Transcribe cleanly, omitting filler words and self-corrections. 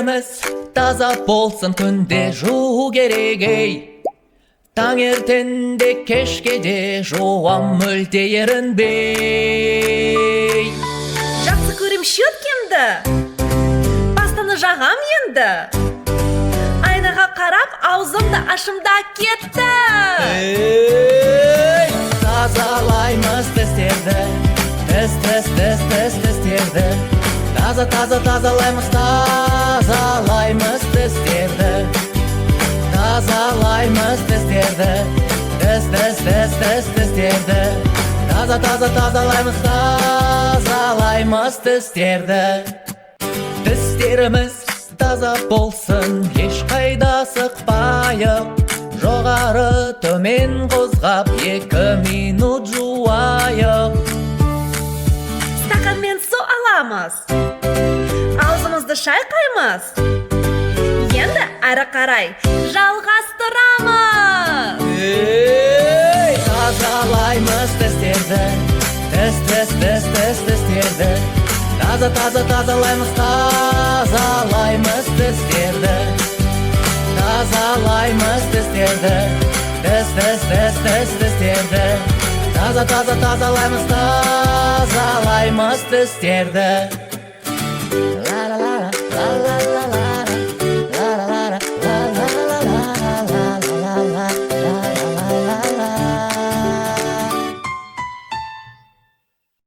Тістеріміз таза болсын, күнде жуу керек ей. Таңертеңде кешке де жуам мүлде ерінбей. Жақсы көрем щеткемді, пастаны жағам енді. Айнаға қарап аузымды ашымда кетті. Тазалаймыз тістерді, тістерді. Тазалаймыз тістерді. Тазалаймыз тістерді, тістерді. Тазалаймыз тістерді. Тістеріміз таза болсын, ешқайда сықпайық. Жоғары төмен қозғап 2 минут жуайық. Стаканмен су аламыз, аузымызды шайқаймыз. Енді әрі қарай жалғастырамыз. Тазалаймыз тістерді, тістерді. Тазалаймыз тістерді. Тазалаймыз тістерді, тістерді. Тазалаймыз тістерді.